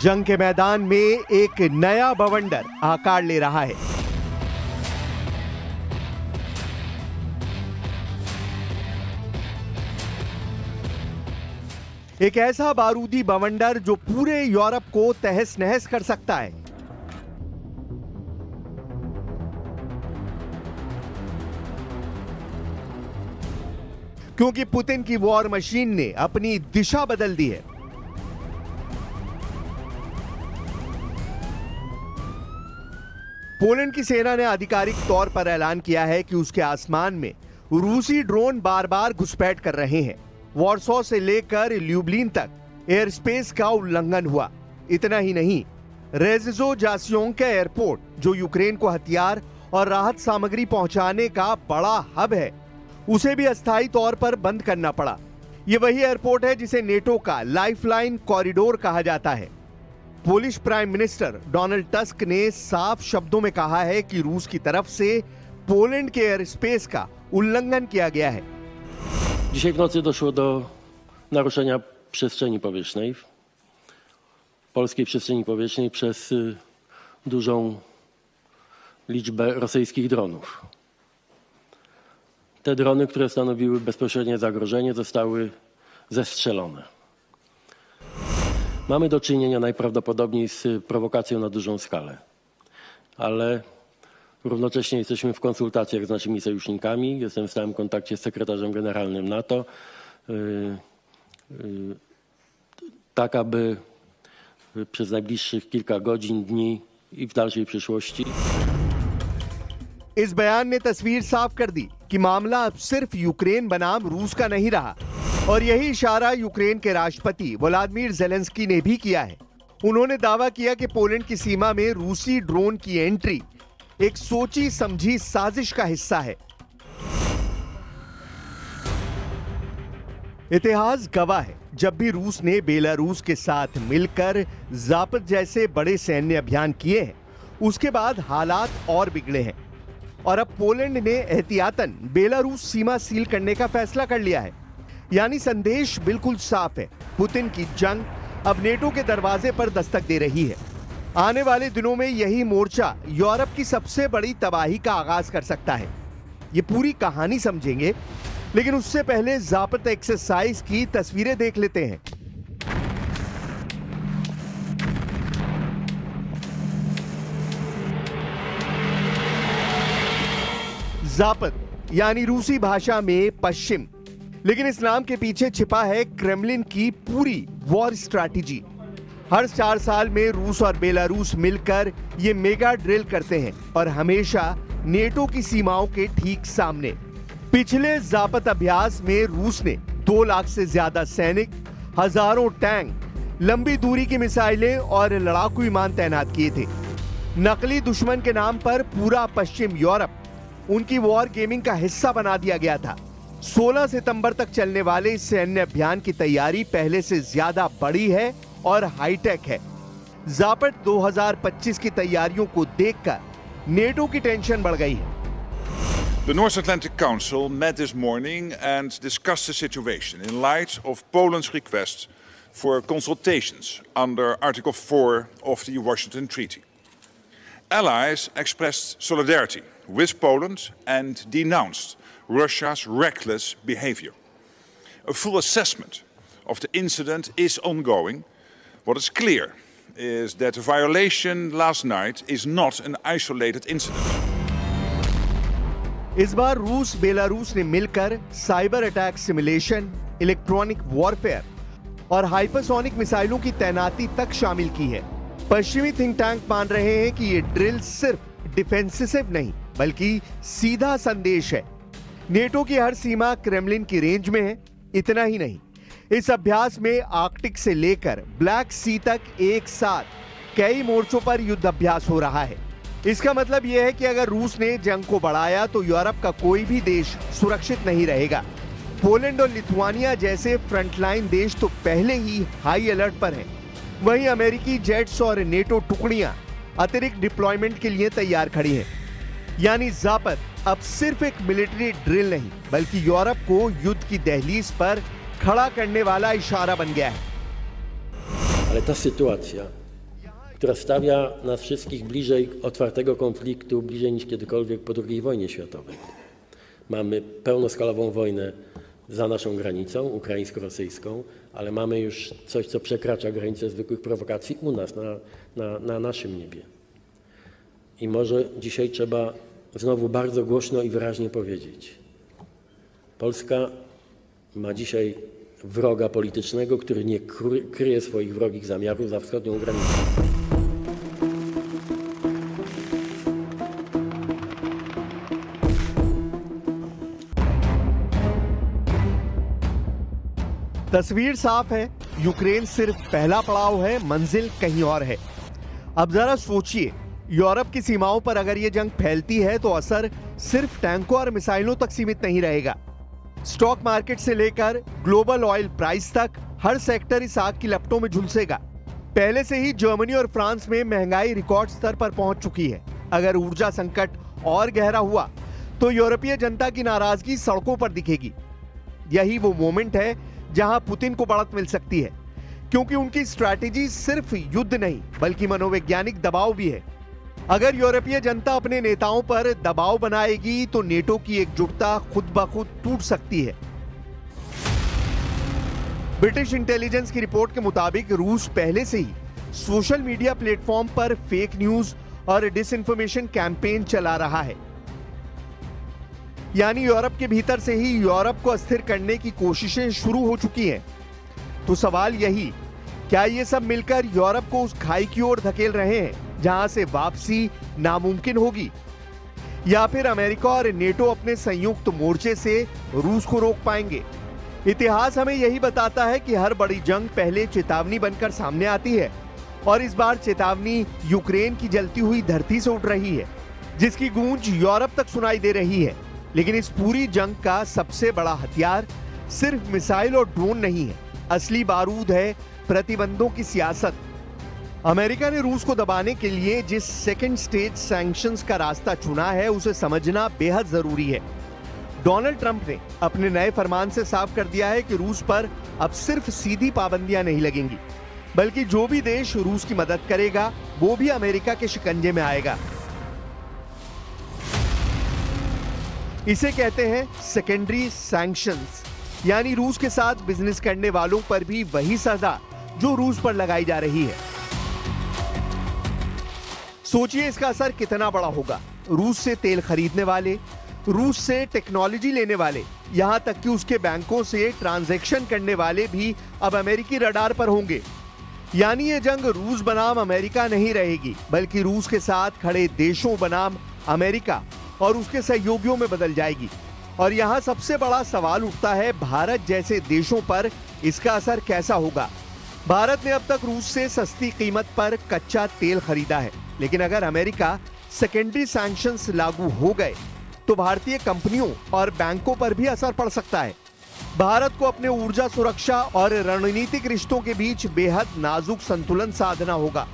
जंग के मैदान में एक नया बवंडर आकार ले रहा है। एक ऐसा बारूदी बवंडर जो पूरे यूरोप को तहस नहस कर सकता है। क्योंकि पुतिन की वॉर मशीन ने अपनी दिशा बदल दी है। पोलैंड की सेना ने आधिकारिक तौर पर ऐलान किया है कि उसके आसमान में रूसी ड्रोन बार बार घुसपैठ कर रहे हैं। वॉर्सो से लेकर ल्यूब्लिन तक एयर स्पेस का उल्लंघन हुआ। इतना ही नहीं, रेज़ो जास्योंका एयरपोर्ट, जो यूक्रेन को हथियार और राहत सामग्री पहुंचाने का बड़ा हब है, उसे भी अस्थायी तौर पर बंद करना पड़ा। यह वही एयरपोर्ट है जिसे नेटो का लाइफलाइन कॉरिडोर कहा जाता है। Polish prime minister Donald tusk ने साफ शब्दों में कहा है कि रूस की तरफ से पोलैंड के एयर स्पेस का उल्लंघन किया गया है। Dzisiaj w nocy doszło do naruszenia przestrzeni powietrznej, polskiej przestrzeni powietrznej przez dużą liczbę rosyjskich dronów. Te drony, które stanowiły bezpośrednie zagrożenie, zostały zestrzelone. Mamy do czynienia najprawdopodobniej z prowokacją na dużą skalę, ale równocześnie jesteśmy w konsultacjach z naszymi sojusznikami. Jestem w stałym kontakcie z sekretarzem generalnym NATO, tak aby przez najbliższych kilka godzin, dni i w dalszej przyszłości इस बयान ने तस्वीर साफ कर दी कि मामला अब सिर्फ यूक्रेन बनाम रूस का नहीं रहा। और यही इशारा यूक्रेन के राष्ट्रपति व्लादिमीर ज़ेलेंस्की ने भी किया है। उन्होंने दावा किया कि पोलैंड की सीमा में रूसी ड्रोन की एंट्री एक सोची समझी साजिश का हिस्सा है। इतिहास गवाह है, जब भी रूस ने बेलारूस के साथ मिलकर ज़ापद जैसे बड़े सैन्य अभियान किए हैं, उसके बाद हालात और बिगड़े हैं। और अब पोलैंड ने एहतियातन बेलारूस सीमा सील करने का फैसला कर लिया है। यानी संदेश बिल्कुल साफ है, पुतिन की जंग अब नेटो के दरवाजे पर दस्तक दे रही है। आने वाले दिनों में यही मोर्चा यूरोप की सबसे बड़ी तबाही का आगाज कर सकता है। ये पूरी कहानी समझेंगे, लेकिन उससे पहले ज़ापद एक्सरसाइज की तस्वीरें देख लेते हैं। ज़ापद यानी रूसी भाषा में पश्चिम, लेकिन इस नाम के पीछे छिपा है क्रेमलिन की पूरी वॉर स्ट्रैटेजी। हर 4 साल में रूस और बेलारूस मिलकर ये मेगा ड्रिल करते हैं और हमेशा नेटो की सीमाओं के ठीक सामने। पिछले ज़ापद अभ्यास में रूस ने 2 लाख से ज्यादा सैनिक, हजारों टैंक, लंबी दूरी की मिसाइलें और लड़ाकू विमान तैनात किए थे। नकली दुश्मन के नाम पर पूरा पश्चिम यूरोप उनकी वॉर गेमिंग का हिस्सा बना दिया गया था। 16 सितंबर तक चलने वाले इस सैन्य अभियान की तैयारी पहले से ज्यादा बड़ी है और हाईटेक है। ज़ापद 2025 की तैयारियों को देखकर नेटो की टेंशन बढ़ गई है। The North Atlantic Council met this morning and discussed the situation in light of Poland's request for consultations under Article 4 of the Washington Treaty. Allies expressed solidarity with Poland and denounced Russia's reckless behavior. A full assessment of the incident is ongoing. What is clear is that the violation last night is not an isolated incident. इस बार रूस Belarus ने मिलकर cyber attack simulation, electronic warfare और hypersonic मिसाइलों की तैनाती तक शामिल की है। पश्चिमी थिंक टैंक मान रहे हैं कि ये ड्रिल सिर्फ डिफेंसिव नहीं, बल्कि सीधा संदेश है। नेटो की हर सीमा क्रेमलिन की रेंज में है। इतना ही नहीं, इस अभ्यास में आर्कटिक से लेकर ब्लैक सी तक एक साथ कई मोर्चों पर युद्ध अभ्यास हो रहा है। इसका मतलब यह है कि अगर रूस ने जंग को बढ़ाया तो यूरोप का कोई भी देश सुरक्षित नहीं रहेगा। पोलैंड और लिथुआनिया जैसे फ्रंटलाइन देश तो पहले ही हाई अलर्ट पर हैं। वहीं अमेरिकी जेट्स और नेटो टुकड़ियां अतिरिक्त डिप्लॉयमेंट के लिए तैयार खड़ी हैं। यानी ज़ापद अब सिर्फ एक मिलिट्री ड्रिल नहीं, बल्कि यूरोप को युद्ध की दहलीज पर खड़ा करने वाला इशारा बन गया है। Ale ta sytuacja która stawia nas wszystkich bliżej otwartego konfliktu, bliżej niż kiedykolwiek po II wojnie światowej. Mamy pełnoskalową wojnę za naszą granicą, ukraińsko-rosyjską, ale mamy już coś, co przekracza granicę zwykłych prowokacji u nas, na naszym niebie. I może dzisiaj trzeba znowu bardzo głośno i wyraźnie powiedzieć: Polska ma dzisiaj wroga politycznego, który nie kryje swoich wrogich zamiarów za wschodnią granicą. तस्वीर साफ है, Ukraine सिर्फ पहला पड़ाव है, मंजिल कहीं और है। अब जरा सोचिए, यूरोप की सीमाओं पर अगर ये जंग फैलती है तो असर सिर्फ टैंकों और मिसाइलों तक सीमित नहीं रहेगा। स्टॉक मार्केट से लेकर ग्लोबल ऑयल प्राइस तक हर सेक्टर इस आग की लपटों में झुलसेगा। पहले से ही जर्मनी और फ्रांस में महंगाई रिकॉर्ड स्तर पर पहुंच चुकी है। अगर ऊर्जा संकट और गहरा हुआ तो यूरोपीय जनता की नाराजगी सड़कों पर दिखेगी। यही वो मोमेंट है जहां पुतिन को बढ़त मिल सकती है, क्योंकि उनकी स्ट्रैटेजी सिर्फ युद्ध नहीं बल्कि मनोवैज्ञानिक दबाव भी है। अगर यूरोपीय जनता अपने नेताओं पर दबाव बनाएगी तो नेटो की एकजुटता खुद ब खुद टूट सकती है। ब्रिटिश इंटेलिजेंस की रिपोर्ट के मुताबिक रूस पहले से ही सोशल मीडिया प्लेटफॉर्म पर फेक न्यूज और डिसइंफॉर्मेशन कैंपेन चला रहा है। यानी यूरोप के भीतर से ही यूरोप को अस्थिर करने की कोशिशें शुरू हो चुकी हैं। तो सवाल यही, क्या ये सब मिलकर यूरोप को उस खाई की ओर धकेल रहे हैं जहां से वापसी नामुमकिन होगी, या फिर अमेरिका और नेटो अपने संयुक्त मोर्चे से रूस को रोक पाएंगे? इतिहास हमें यही बताता है कि हर बड़ी जंग पहले चेतावनी बनकर सामने आती है, और इस बार चेतावनी यूक्रेन की जलती हुई धरती से उठ रही है, जिसकी गूंज यूरोप तक सुनाई दे रही है। लेकिन इस पूरी जंग का सबसे बड़ा हथियार सिर्फ मिसाइल और ड्रोन नहीं है, असली बारूद है प्रतिबंधों की सियासत। अमेरिका ने रूस को दबाने के लिए जिस सेकंड स्टेज सैंक्शंस का रास्ता चुना है उसे समझना बेहद जरूरी है। डोनाल्ड ट्रंप ने अपने नए फरमान से साफ कर दिया है कि रूस पर अब सिर्फ सीधी पाबंदियां नहीं लगेंगी, बल्कि जो भी देश रूस की मदद करेगा वो भी अमेरिका के शिकंजे में आएगा। इसे कहते हैं सेकेंडरी सैंक्शंस, यानी रूस के साथ बिजनेस करने वालों पर भी वही सजा जो रूस पर लगाई जा रही है। सोचिए इसका असर कितना बड़ा होगा। रूस से तेल खरीदने वाले, रूस से टेक्नोलॉजी लेने वाले, यहां तक कि उसके बैंकों से ट्रांजैक्शन करने वाले भी अब अमेरिकी रडार पर होंगे। यानी ये जंग रूस बनाम अमेरिका नहीं रहेगी, बल्कि रूस के साथ खड़े देशों बनाम अमेरिका और उसके सहयोगियों में बदल जाएगी। और यहां सबसे बड़ा सवाल उठता है, भारत जैसे देशों पर इसका असर कैसा होगा? भारत ने अब तक रूस से सस्ती कीमत पर कच्चा तेल खरीदा है, लेकिन अगर अमेरिका सेकेंडरी सैंक्शंस लागू हो गए तो भारतीय कंपनियों और बैंकों पर भी असर पड़ सकता है। भारत को अपने ऊर्जा सुरक्षा और रणनीतिक रिश्तों के बीच बेहद नाजुक संतुलन साधना होगा,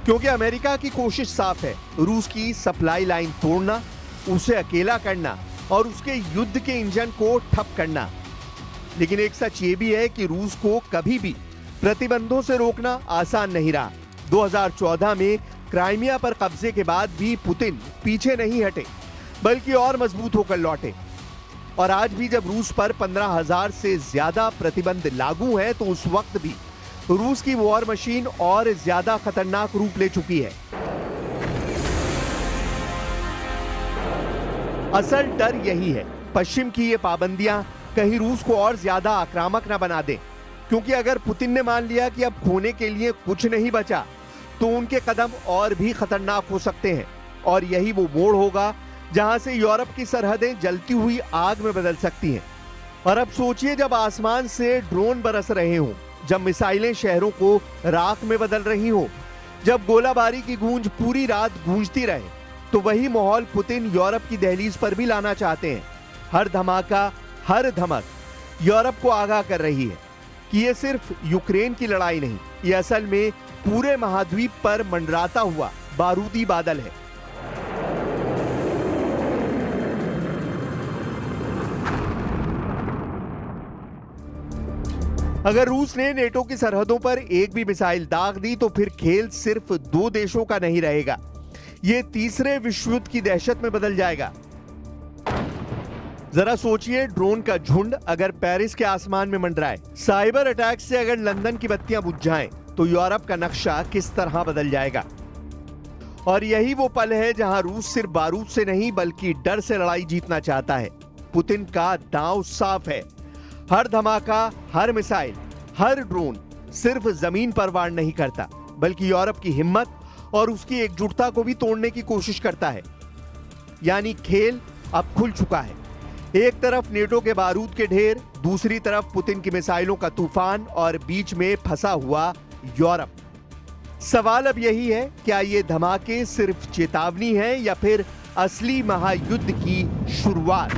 क्योंकि अमेरिका की कोशिश साफ है, रूस की सप्लाई लाइन तोड़ना, उसे अकेला करना और उसके युद्ध के इंजन को ठप करना। लेकिन एक सच ये भी है कि रूस को कभी भी प्रतिबंधों से रोकना आसान नहीं रहा। 2014 में क्राइमिया पर कब्जे के बाद भी पुतिन पीछे नहीं हटे, बल्कि और मजबूत होकर लौटे। और आज भी जब रूस पर 15,000 से ज्यादा प्रतिबंध लागू हैं, तो उस वक्त भी रूस की वॉर मशीन और ज्यादा खतरनाक रूप ले चुकी है। असल डर यही है, पश्चिम की ये पाबंदियां कहीं रूस को और ज्यादा आक्रामक न बना दें, क्योंकि अगर पुतिन ने मान लिया कि अब खोने के लिए कुछ नहीं बचा, तो उनके कदम और भी खतरनाक हो सकते हैं। और यही वो मोड़ होगा जहां से यूरोप की सरहदें जलती हुई आग में बदल सकती हैं। और अब सोचिए, जब आसमान से ड्रोन बरस रहे हों, जब मिसाइलें शहरों को राख में बदल रही हो, जब गोलाबारी की गूंज पूरी रात गूंजती रहे, तो वही माहौल पुतिन यूरोप की दहलीज पर भी लाना चाहते हैं। हर धमाका, हर धमक यूरोप को आगाह कर रही है कि ये सिर्फ यूक्रेन की लड़ाई नहीं, ये असल में पूरे महाद्वीप पर मंडराता हुआ बारूदी बादल है। अगर रूस ने नेटो की सरहदों पर एक भी मिसाइल दाग दी तो फिर खेल सिर्फ 2 देशों का नहीं रहेगा, ये तीसरे विश्व युद्ध की दहशत में बदल जाएगा। जरा सोचिए, ड्रोन का झुंड अगर पेरिस के आसमान में मंडराए, साइबर अटैक से अगर लंदन की बत्तियां बुझ जाएं, तो यूरोप का नक्शा किस तरह बदल जाएगा। और यही वो पल है जहां रूस सिर्फ बारूद से नहीं बल्कि डर से लड़ाई जीतना चाहता है। पुतिन का दांव साफ है। हर धमाका, हर मिसाइल, हर ड्रोन सिर्फ जमीन पर वार नहीं करता, बल्कि यूरोप की हिम्मत और उसकी एकजुटता को भी तोड़ने की कोशिश करता है। यानी खेल अब खुल चुका है। एक तरफ नेटो के बारूद के ढेर, दूसरी तरफ पुतिन की मिसाइलों का तूफान और बीच में फंसा हुआ यूरोप। सवाल अब यही है, क्या ये धमाके सिर्फ चेतावनी है या फिर असली महायुद्ध की शुरुआत?